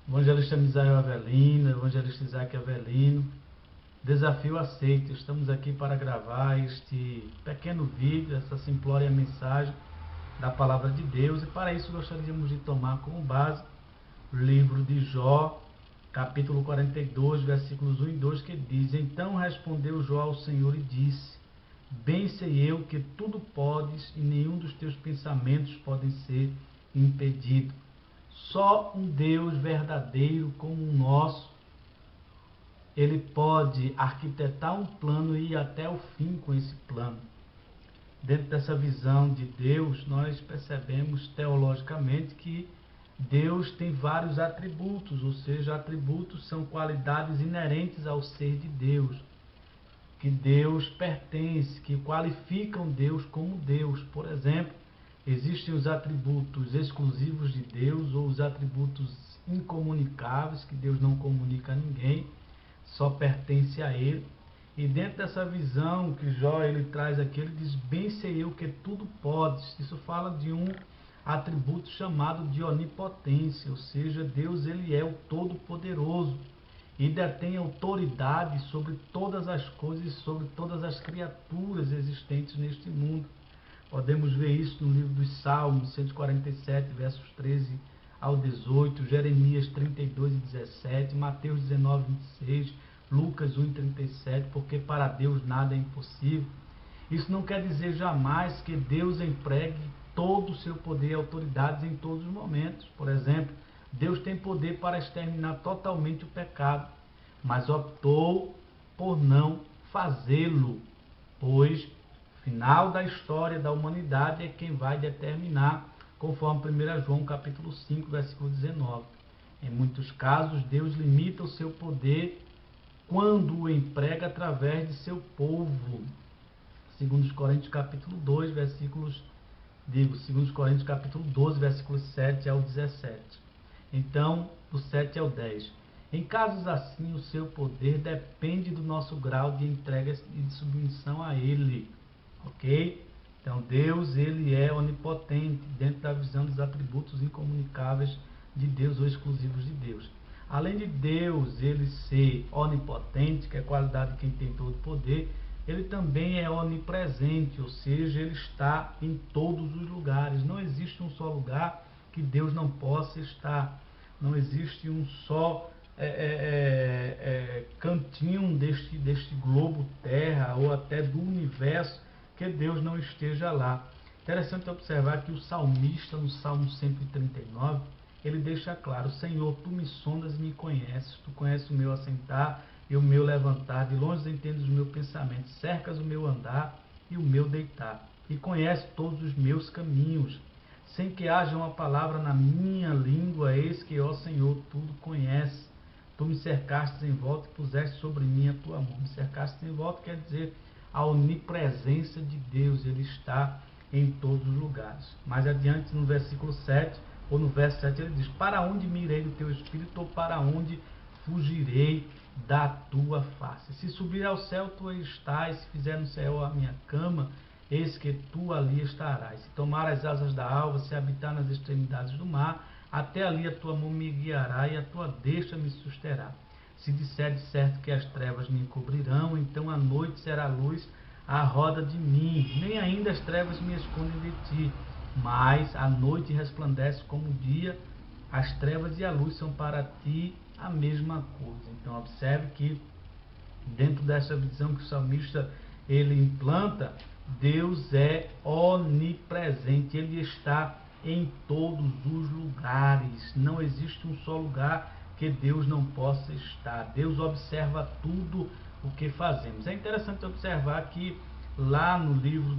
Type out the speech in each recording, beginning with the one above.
Evangelista Misael Avelino, Evangelista Isaac Avelino. Desafio aceito. Estamos aqui para gravar este pequeno vídeo, essa simplória mensagem da Palavra de Deus. E para isso gostaríamos de tomar como base o livro de Jó, capítulo 42, versículos 1 e 2, que diz: Então respondeu Jó ao Senhor e disse: Bem sei eu que tudo podes e nenhum dos teus pensamentos podem ser impedido. Só um Deus verdadeiro como o nosso, ele pode arquitetar um plano e ir até o fim com esse plano. Dentro dessa visão de Deus, nós percebemos teologicamente que Deus tem vários atributos, ou seja, atributos são qualidades inerentes ao ser de Deus, que Deus pertence, que qualificam Deus como Deus. Por exemplo, existem os atributos exclusivos de Deus ou os atributos incomunicáveis, que Deus não comunica a ninguém, só pertence a Ele. E dentro dessa visão que Jó ele traz aqui, ele diz: Bem sei eu que tudo podes. Isso fala de um atributo chamado de onipotência, ou seja, Deus ele é o Todo-Poderoso e detém autoridade sobre todas as coisas, sobre todas as criaturas existentes neste mundo. Podemos ver isso no livro dos Salmos, 147, versos 13 ao 18, Jeremias 32 e 17, Mateus 19, 26, Lucas 1, 37, porque para Deus nada é impossível. Isso não quer dizer jamais que Deus empregue todo o seu poder e autoridade em todos os momentos. Por exemplo, Deus tem poder para exterminar totalmente o pecado, mas optou por não fazê-lo, pois o final da história da humanidade é quem vai determinar, conforme 1 João capítulo 5, versículo 19. Em muitos casos, Deus limita o seu poder quando o emprega através de seu povo. 2 Coríntios capítulo 2, versículos 2 Coríntios capítulo 12, versículos 7 ao 17. Então, do 7 ao 10. Em casos assim, o seu poder depende do nosso grau de entrega e de submissão a Ele. Ok? Então, Deus, Ele é onipotente, dentro da visão dos atributos incomunicáveis de Deus ou exclusivos de Deus. Além de Deus, Ele ser onipotente, que é a qualidade de quem tem todo o poder, Ele também é onipresente, ou seja, Ele está em todos os lugares. Não existe um só lugar que Deus não possa estar. Não existe um só cantinho deste globo terra ou até do universo que Deus não esteja lá. Interessante observar que o salmista, no Salmo 139, ele deixa claro: Senhor, tu me sondas e me conheces, tu conheces o meu assentar e o meu levantar, de longe entendes o meu pensamento, cercas o meu andar e o meu deitar, e conheces todos os meus caminhos, sem que haja uma palavra na minha língua, eis que, ó Senhor, tudo conheces. Tu me cercastes em volta e puseste sobre mim a tua mão. Me cercastes em volta quer dizer a onipresença de Deus, Ele está em todos os lugares. Mais adiante, no versículo 7, ou no verso 7, ele diz: Para onde me irei do teu espírito, ou para onde fugirei da tua face? Se subir ao céu, tu aí estás, se fizer no céu a minha cama, eis que tu ali estarás. Se tomar as asas da alva, se habitar nas extremidades do mar, até ali a tua mão me guiará e a tua destra me susterá. Se disser de certo que as trevas me encobrirão, então a noite será luz à roda de mim, nem ainda as trevas me escondem de ti, mas a noite resplandece como o dia, as trevas e a luz são para ti a mesma coisa. Então observe que dentro dessa visão que o salmista ele implanta, Deus é onipresente, Ele está em todos os lugares. Não existe um só lugar que Deus não possa estar. Deus observa tudo o que fazemos. É interessante observar que lá no livro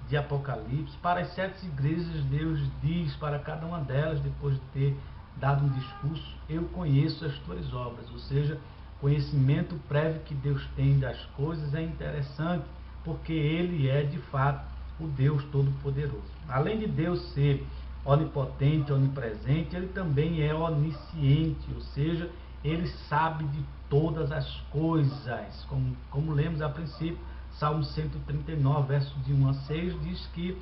de Apocalipse, para as 7 igrejas, Deus diz para cada uma delas, depois de ter dado um discurso: eu conheço as tuas obras. Ou seja, conhecimento prévio que Deus tem das coisas é interessante, porque Ele é de fato o Deus Todo-Poderoso. Além de Deus ser onipotente, onipresente, Ele também é onisciente, ou seja, Ele sabe de todas as coisas. Como lemos a princípio, Salmo 139, versos de 1 a 6, diz que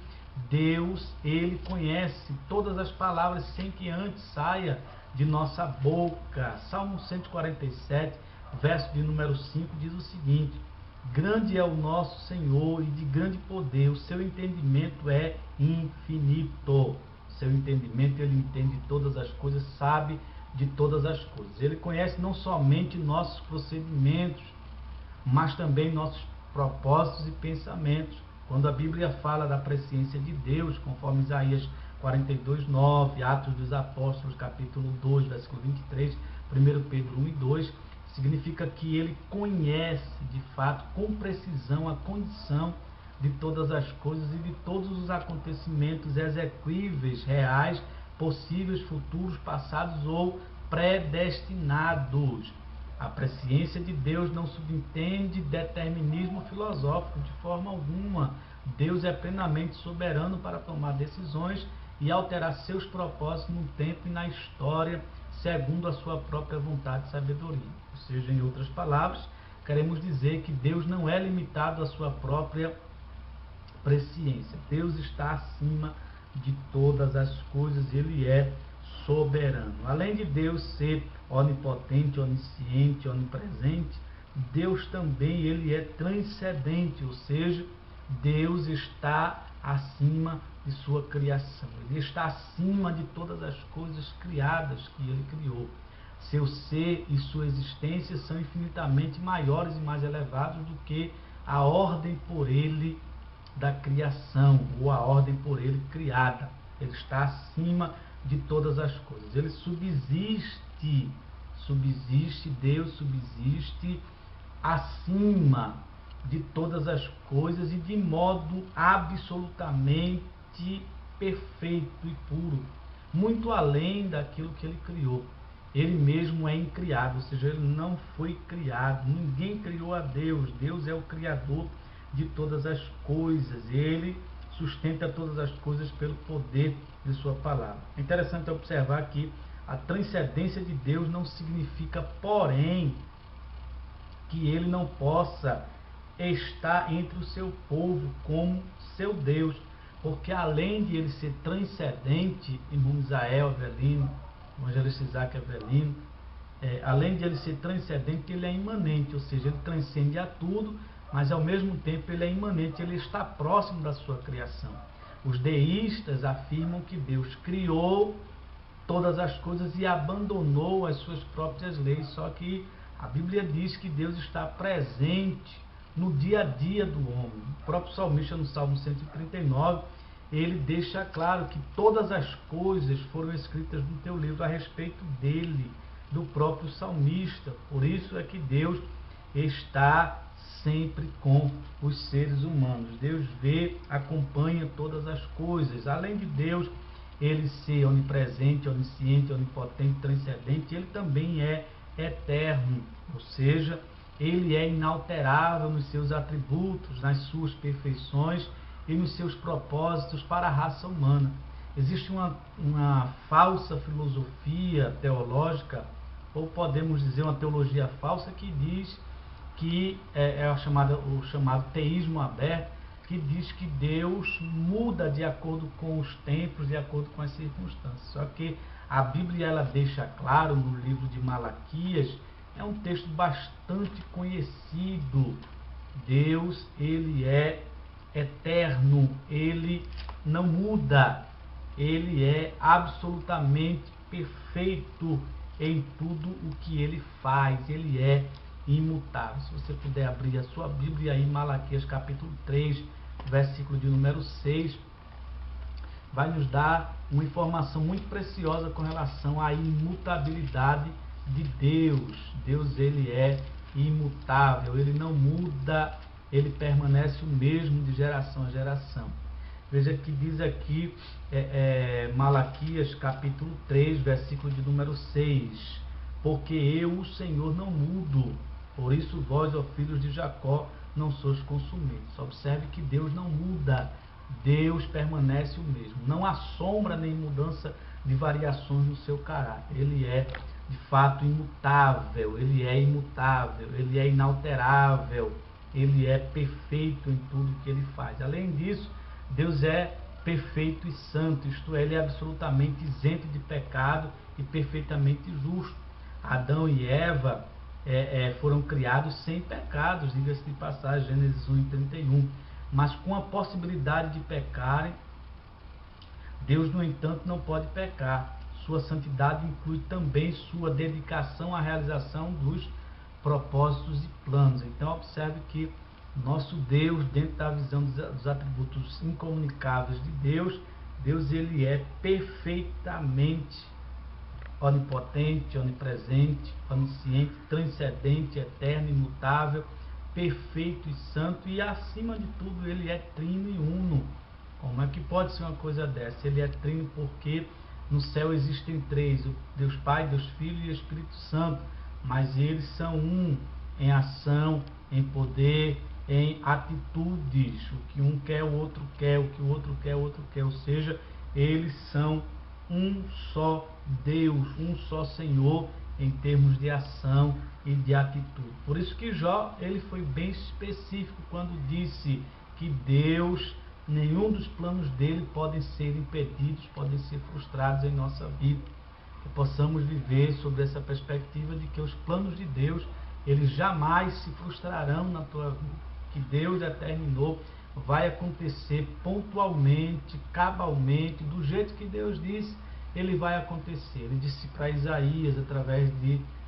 Deus, Ele conhece todas as palavras sem que antes saia de nossa boca. Salmo 147, verso de número 5, diz o seguinte: grande é o nosso Senhor e de grande poder, o seu entendimento é infinito. Seu entendimento, ele entende todas as coisas, sabe de todas as coisas. Ele conhece não somente nossos procedimentos, mas também nossos propósitos e pensamentos. Quando a Bíblia fala da presciência de Deus, conforme Isaías 42:9, Atos dos Apóstolos, capítulo 2, versículo 23, 1 Pedro 1 e 2, significa que ele conhece, de fato, com precisão, a condição de todas as coisas e de todos os acontecimentos exequíveis, reais, possíveis, futuros, passados ou predestinados. A presciência de Deus não subentende determinismo filosófico de forma alguma. Deus é plenamente soberano para tomar decisões e alterar seus propósitos no tempo e na história, segundo a sua própria vontade e sabedoria. Ou seja, em outras palavras, queremos dizer que Deus não é limitado à sua própria presciência. Deus está acima de todas as coisas, ele é soberano. Além de Deus ser onipotente, onisciente, onipresente, Deus também ele é transcendente, ou seja, Deus está acima de sua criação. Ele está acima de todas as coisas criadas que ele criou. Seu ser e sua existência são infinitamente maiores e mais elevados do que a ordem por ele da criação, ou a ordem por ele criada. Ele está acima de todas as coisas. Ele subsiste, Deus subsiste acima de todas as coisas e de modo absolutamente perfeito e puro, muito além daquilo que ele criou. Ele mesmo é incriado, ou seja, ele não foi criado, ninguém criou a Deus. Deus é o criador de todas as coisas, ele sustenta todas as coisas pelo poder de sua palavra. É interessante observar que a transcendência de Deus não significa, porém, que ele não possa estar entre o seu povo como seu Deus, porque além de ele ser transcendente, irmão Isael Avelino, evangelista Isaac Avelino, além de ele ser transcendente, ele é imanente, ou seja, ele transcende a tudo, mas ao mesmo tempo ele é imanente, ele está próximo da sua criação. Os deístas afirmam que Deus criou todas as coisas e abandonou as suas próprias leis, só que a Bíblia diz que Deus está presente no dia a dia do homem. O próprio salmista, no Salmo 139, ele deixa claro que todas as coisas foram escritas no teu livro a respeito dele, do próprio salmista. Por isso é que Deus está sempre com os seres humanos. Deus vê, acompanha todas as coisas. Além de Deus, ele ser onipresente, onisciente, onipotente, transcendente, ele também é eterno, ou seja, ele é inalterável nos seus atributos, nas suas perfeições e nos seus propósitos para a raça humana. Existe uma falsa filosofia teológica, ou podemos dizer uma teologia falsa, que diz que o chamado teísmo aberto, que diz que Deus muda de acordo com os tempos, de acordo com as circunstâncias. Só que a Bíblia ela deixa claro no livro de Malaquias, é um texto bastante conhecido. Deus, ele é eterno, ele não muda, ele é absolutamente perfeito em tudo o que ele faz, ele é imutável. Se você puder abrir a sua Bíblia aí, Malaquias capítulo 3, versículo de número 6, vai nos dar uma informação muito preciosa com relação à imutabilidade de Deus. Deus, ele é imutável, ele não muda, ele permanece o mesmo de geração a geração. Veja que diz aqui Malaquias capítulo 3, versículo de número 6, porque eu, o Senhor, não mudo, por isso vós, ó filhos de Jacó, não sois consumidos. Observe que Deus não muda, Deus permanece o mesmo, não há sombra nem mudança de variações no seu caráter. Ele é de fato imutável, ele é imutável, ele é inalterável, ele é perfeito em tudo que ele faz. Além disso, Deus é perfeito e santo, isto é, ele é absolutamente isento de pecado e perfeitamente justo. Adão e Eva foram criados sem pecados, diga-se de passagem, Gênesis 1:31, mas com a possibilidade de pecarem. Deus, no entanto, não pode pecar. Sua santidade inclui também sua dedicação à realização dos propósitos e planos. Então, observe que nosso Deus, dentro da visão dos atributos incomunicáveis de Deus, Deus ele é perfeitamente onipotente, onipresente, onisciente, transcendente, eterno, imutável, perfeito e santo, e acima de tudo ele é trino e uno. Como é que pode ser uma coisa dessa? Ele é trino porque no céu existem três, o Deus Pai, Deus Filho e Espírito Santo, mas eles são um em ação, em poder, em atitudes. O que um quer, o outro quer, o que o outro quer, o outro quer. Ou seja, eles são um só Deus, um só Senhor em termos de ação e de atitude. Por isso que Jó, ele foi bem específico quando disse que Deus, nenhum dos planos dele podem ser impedidos, podem ser frustrados em nossa vida. Que possamos viver sobre essa perspectiva de que os planos de Deus, eles jamais se frustrarão na tua vida. Que Deus determinou vai acontecer pontualmente, cabalmente, do jeito que Deus disse, ele vai acontecer. Ele disse para Isaías, através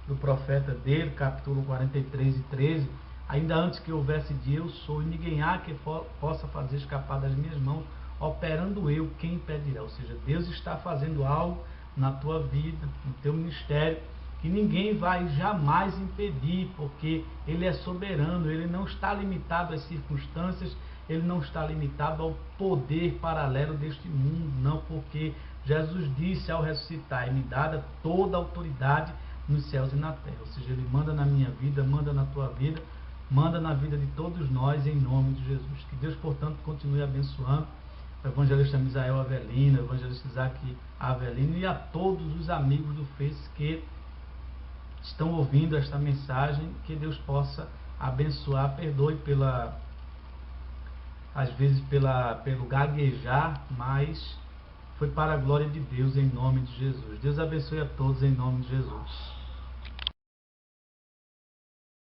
do profeta dele, capítulo 43:13, ainda antes que houvesse de eu sou, e ninguém há que possa fazer escapar das minhas mãos, operando eu, quem impedirá? Ou seja, Deus está fazendo algo na tua vida, no teu ministério, que ninguém vai jamais impedir, porque ele é soberano, ele não está limitado às circunstâncias, ele não está limitado ao poder paralelo deste mundo, não, porque Jesus disse ao ressuscitar, é-me dada toda a autoridade nos céus e na terra. Ou seja, ele manda na minha vida, manda na tua vida, manda na vida de todos nós, em nome de Jesus. Que Deus, portanto, continue abençoando o evangelista Misael Avelino, o evangelista Isaac Avelino e a todos os amigos do Face que estão ouvindo esta mensagem. Que Deus possa abençoar, perdoe às vezes pelo gaguejar, mas foi para a glória de Deus, em nome de Jesus. Deus abençoe a todos, em nome de Jesus.